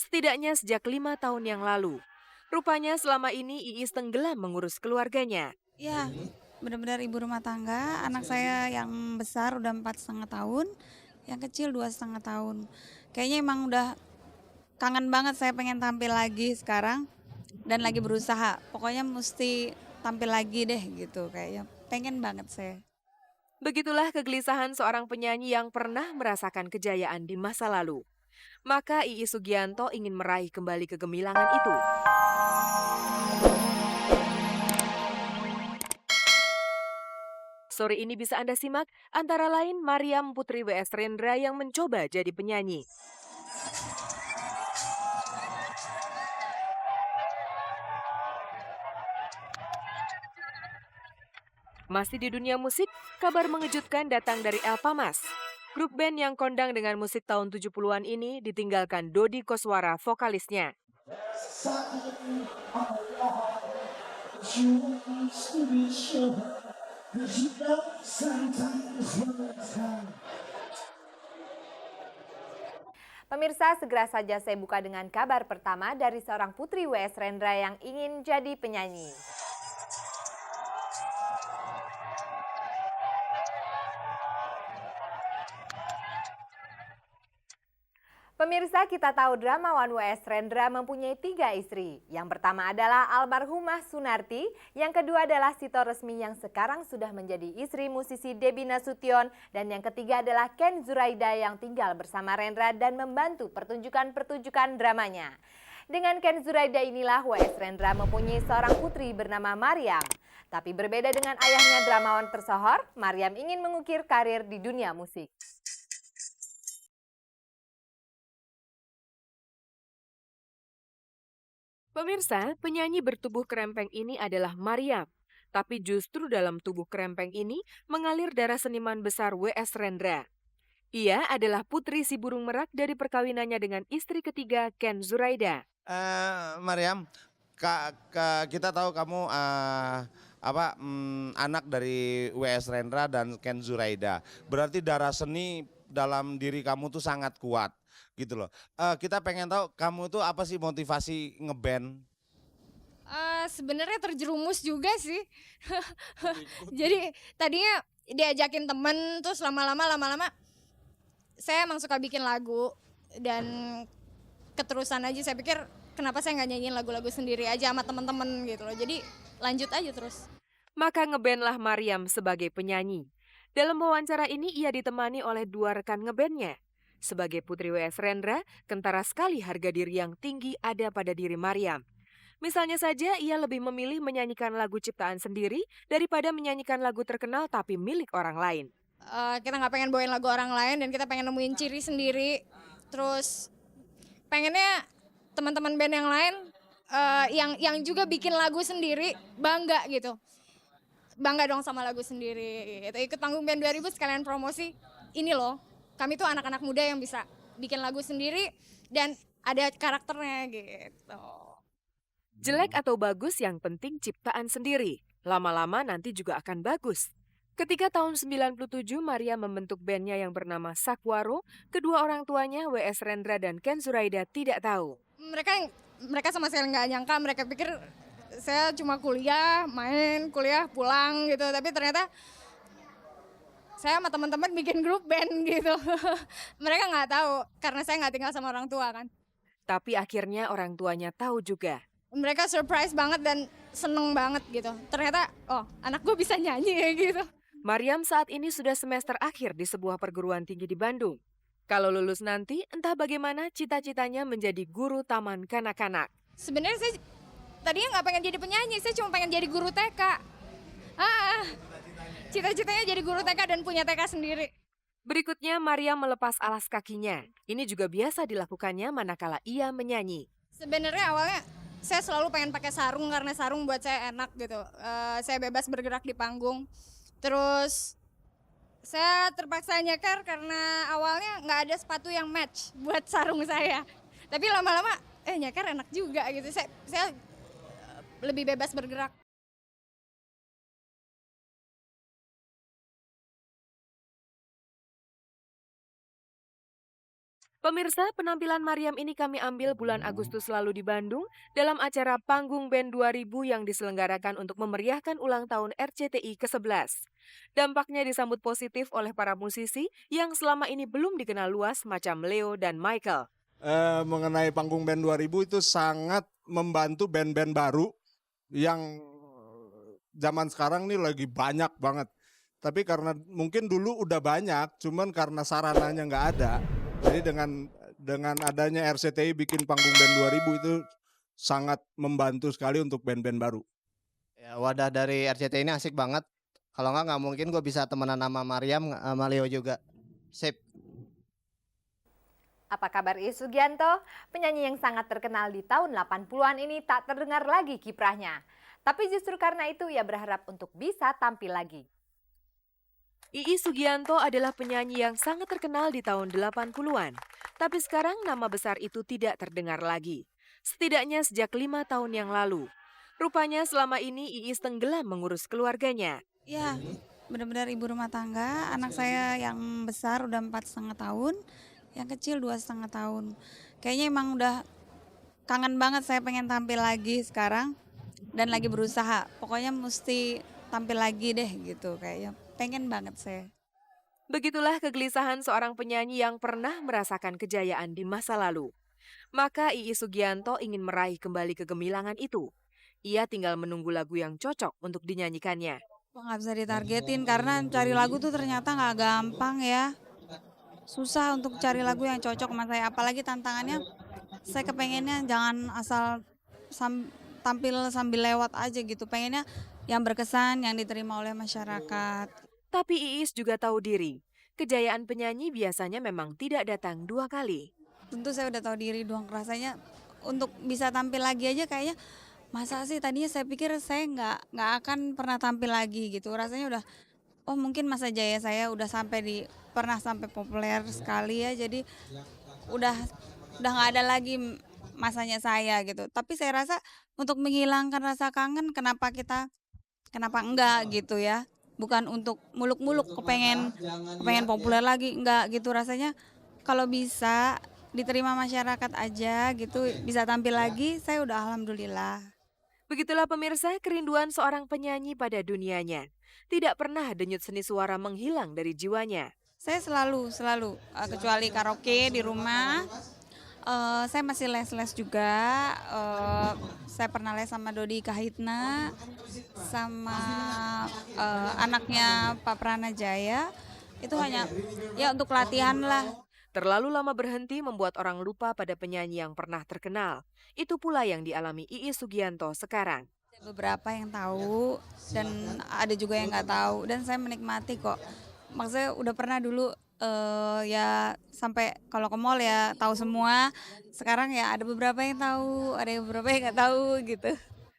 setidaknya sejak 5 tahun yang lalu. Rupanya selama ini Iis tenggelam mengurus keluarganya. Ya, benar-benar ibu rumah tangga. Anak saya yang besar udah 4,5 tahun, yang kecil 2,5 tahun. Kayaknya emang udah kangen banget, saya pengen tampil lagi sekarang dan lagi berusaha. Pokoknya mesti tampil lagi deh gitu kayaknya. Pengen banget saya. Begitulah kegelisahan seorang penyanyi yang pernah merasakan kejayaan di masa lalu. Maka Iis Sugianto ingin meraih kembali kegemilangan itu. Sore ini bisa Anda simak antara lain Mariam Putri W.S. Rendra yang mencoba jadi penyanyi. Masih di dunia musik, kabar mengejutkan datang dari Elpa Mas. Grup band yang kondang dengan musik tahun 70-an ini ditinggalkan Dodi Koswara, vokalisnya. Pemirsa, segera saja saya buka dengan kabar pertama dari seorang putri W.S. Rendra yang ingin jadi penyanyi. Pemirsa, kita tahu dramawan W.S. Rendra mempunyai 3 istri. Yang pertama adalah almarhumah Sunarti, yang kedua adalah Sito Resmi yang sekarang sudah menjadi istri musisi Debbie Nasution, dan yang ketiga adalah Ken Zuraida yang tinggal bersama Rendra dan membantu pertunjukan-pertunjukan dramanya. Dengan Ken Zuraida inilah W.S. Rendra mempunyai seorang putri bernama Mariam. Tapi berbeda dengan ayahnya dramawan tersohor, Mariam ingin mengukir karir di dunia musik. Pemirsa, penyanyi bertubuh kerempeng ini adalah Mariam. Tapi justru dalam tubuh kerempeng ini mengalir darah seniman besar W.S. Rendra. Ia adalah putri si burung merak dari perkawinannya dengan istri ketiga Ken Zuraida. Mariam, kita tahu kamu anak dari W.S. Rendra dan Ken Zuraida. Berarti darah seni dalam diri kamu tuh sangat kuat gitu loh. Kita pengen tahu kamu tuh apa sih motivasi ngeband? Sebenarnya terjerumus juga sih. Jadi tadinya diajakin temen, terus lama-lama saya emang suka bikin lagu dan keterusan aja. Saya pikir kenapa saya nggak nyanyiin lagu-lagu sendiri aja sama temen-temen gitu loh. Jadi lanjut aja terus. Maka ngebandlah Mariam sebagai penyanyi. Dalam wawancara ini ia ditemani oleh 2 rekan ngebandnya. Sebagai putri W.S. Rendra, kentara sekali harga diri yang tinggi ada pada diri Mariam. Misalnya saja ia lebih memilih menyanyikan lagu ciptaan sendiri daripada menyanyikan lagu terkenal tapi milik orang lain. Kita nggak pengen bawain lagu orang lain dan kita pengen nemuin ciri sendiri. Terus pengennya teman-teman band yang lain yang juga bikin lagu sendiri bangga gitu. Bangga dong sama lagu sendiri gitu. Ikut panggung band 2000 sekalian promosi. Ini loh, kami tuh anak-anak muda yang bisa bikin lagu sendiri dan ada karakternya gitu. Jelek atau bagus yang penting ciptaan sendiri. Lama-lama nanti juga akan bagus. Ketika tahun 97 Maria membentuk bandnya yang bernama Sakwaro, kedua orang tuanya W.S. Rendra dan Ken Zuraida tidak tahu. Mereka sama sekali nggak nyangka, mereka pikir saya cuma kuliah, main, kuliah, pulang gitu. Tapi ternyata saya sama teman-teman bikin grup band gitu. Mereka nggak tahu karena saya nggak tinggal sama orang tua kan. Tapi akhirnya orang tuanya tahu juga. Mereka surprise banget dan seneng banget gitu. Ternyata, oh anak gue bisa nyanyi ya gitu. Mariam saat ini sudah semester akhir di sebuah perguruan tinggi di Bandung. Kalau lulus nanti, entah bagaimana cita-citanya menjadi guru taman kanak-kanak. Sebenarnya saya tadinya nggak pengen jadi penyanyi, saya cuma pengen jadi guru TK. Cita-citanya jadi guru TK dan punya TK sendiri. Berikutnya, Maria melepas alas kakinya. Ini juga biasa dilakukannya manakala ia menyanyi. Sebenarnya awalnya saya selalu pengen pakai sarung karena sarung buat saya enak gitu. Saya bebas bergerak di panggung. Terus saya terpaksa nyeker karena awalnya nggak ada sepatu yang match buat sarung saya. Tapi lama-lama nyeker enak juga gitu. Saya lebih bebas bergerak. Pemirsa, penampilan Mariam ini kami ambil bulan Agustus lalu di Bandung dalam acara Panggung Band 2000 yang diselenggarakan untuk memeriahkan ulang tahun RCTI ke-11. Dampaknya disambut positif oleh para musisi yang selama ini belum dikenal luas macam Leo dan Michael. Mengenai Panggung Band 2000 itu sangat membantu band-band baru yang zaman sekarang nih lagi banyak banget. Tapi karena mungkin dulu udah banyak, cuman karena sarananya nggak ada. Jadi dengan adanya RCTI bikin Panggung Band 2000 itu sangat membantu sekali untuk band-band baru. Ya, wadah dari RCTI ini asik banget. Kalau nggak mungkin gue bisa temenan sama Mariam, sama Leo juga. Sip. Apa kabar Iis Sugianto? Penyanyi yang sangat terkenal di tahun 80-an ini tak terdengar lagi kiprahnya. Tapi justru karena itu ia berharap untuk bisa tampil lagi. Iis Sugianto adalah penyanyi yang sangat terkenal di tahun 80-an. Tapi sekarang nama besar itu tidak terdengar lagi. Setidaknya sejak 5 tahun yang lalu. Rupanya selama ini Iis tenggelam mengurus keluarganya. Ya, benar-benar ibu rumah tangga. Anak saya yang besar udah 4,5 tahun, yang kecil 2,5 tahun. Kayaknya emang udah kangen banget, saya pengen tampil lagi sekarang dan lagi berusaha. Pokoknya mesti tampil lagi deh gitu kayaknya. Pengen banget saya. Begitulah kegelisahan seorang penyanyi yang pernah merasakan kejayaan di masa lalu. Maka Iis Sugianto ingin meraih kembali kegemilangan itu. Ia tinggal menunggu lagu yang cocok untuk dinyanyikannya. Wah, nggak bisa ditargetin karena cari lagu tuh ternyata nggak gampang ya. Susah untuk cari lagu yang cocok sama saya. Apalagi tantangannya, saya kepengennya jangan asal tampil sambil lewat aja gitu. Pengennya yang berkesan, yang diterima oleh masyarakat. Tapi Iis juga tahu diri. Kejayaan penyanyi biasanya memang tidak datang 2 kali. Tentu saya udah tahu diri dong, rasanya untuk bisa tampil lagi aja kayaknya masa sih, tadinya saya pikir saya nggak akan pernah tampil lagi gitu. Rasanya udah, oh mungkin masa jaya saya udah pernah sampai populer sekali ya, jadi udah nggak ada lagi masanya saya gitu. Tapi saya rasa untuk menghilangkan rasa kangen, kenapa enggak gitu ya. Bukan untuk muluk-muluk kepengen populer lagi, enggak gitu. Rasanya kalau bisa diterima masyarakat aja gitu, bisa tampil lagi, saya udah alhamdulillah. Begitulah pemirsa kerinduan seorang penyanyi pada dunianya. Tidak pernah denyut seni suara menghilang dari jiwanya. Saya selalu kecuali karaoke di rumah, saya masih les-les juga. Saya pernah les sama Dodi Kahitna, sama anaknya Pak Pranajaya. Itu hanya ya untuk latihan lah. Terlalu lama berhenti membuat orang lupa pada penyanyi yang pernah terkenal. Itu pula yang dialami Iis Sugianto sekarang. Beberapa yang tahu dan ada juga yang nggak tahu, dan saya menikmati kok. Maksudnya udah pernah dulu ya sampai kalau ke mall ya tahu semua. Sekarang ya ada beberapa yang tahu, ada beberapa yang nggak tahu gitu.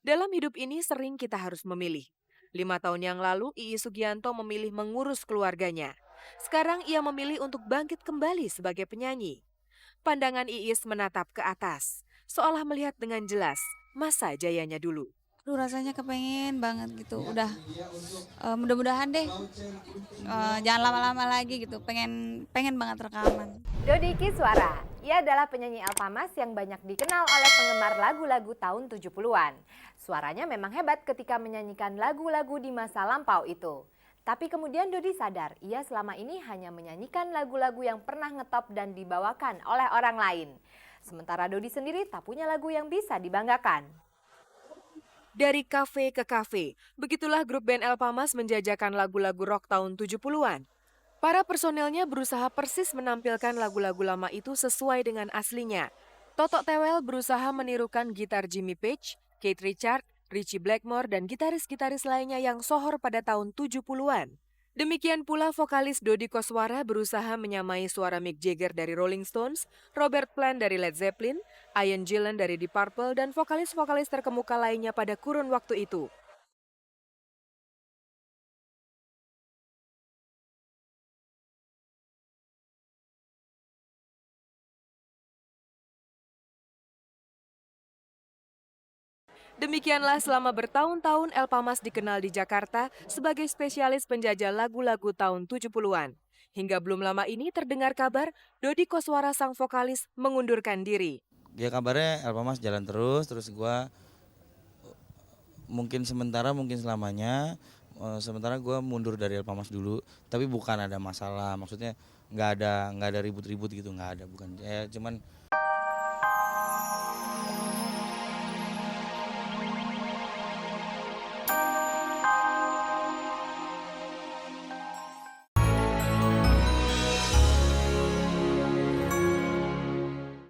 Dalam hidup ini sering kita harus memilih. 5 tahun yang lalu Iis Sugianto memilih mengurus keluarganya. Sekarang ia memilih untuk bangkit kembali sebagai penyanyi. Pandangan Iis menatap ke atas, seolah melihat dengan jelas masa jayanya dulu. Aduh, rasanya kepengen banget gitu. Udah mudah-mudahan deh jangan lama-lama lagi gitu. Pengen banget rekaman. Dodi Kiswara, ia adalah penyanyi Alphamas yang banyak dikenal oleh penggemar lagu-lagu tahun 70-an. Suaranya memang hebat ketika menyanyikan lagu-lagu di masa lampau itu. Tapi kemudian Dodi sadar, ia selama ini hanya menyanyikan lagu-lagu yang pernah ngetop dan dibawakan oleh orang lain. Sementara Dodi sendiri tak punya lagu yang bisa dibanggakan. Dari kafe ke kafe, begitulah grup band Alphamas menjajakan lagu-lagu rock tahun 70-an. Para personelnya berusaha persis menampilkan lagu-lagu lama itu sesuai dengan aslinya. Toto Tewel berusaha menirukan gitar Jimmy Page, Keith Richards, Ritchie Blackmore, dan gitaris-gitaris lainnya yang sohor pada tahun 70-an. Demikian pula vokalis Dodi Koswara berusaha menyamai suara Mick Jagger dari Rolling Stones, Robert Plant dari Led Zeppelin, Ian Gillan dari Deep Purple, dan vokalis-vokalis terkemuka lainnya pada kurun waktu itu. Demikianlah selama bertahun-tahun Alphamas dikenal di Jakarta sebagai spesialis penjajah lagu-lagu tahun 70-an. Hingga belum lama ini terdengar kabar Dodi Koswara sang vokalis mengundurkan diri. Ya kabarnya Elpamas jalan terus gua mungkin sementara mungkin selamanya sementara gua mundur dari Elpamas dulu, tapi bukan ada masalah, maksudnya nggak ada ribut-ribut gitu, nggak ada, bukan, ya cuman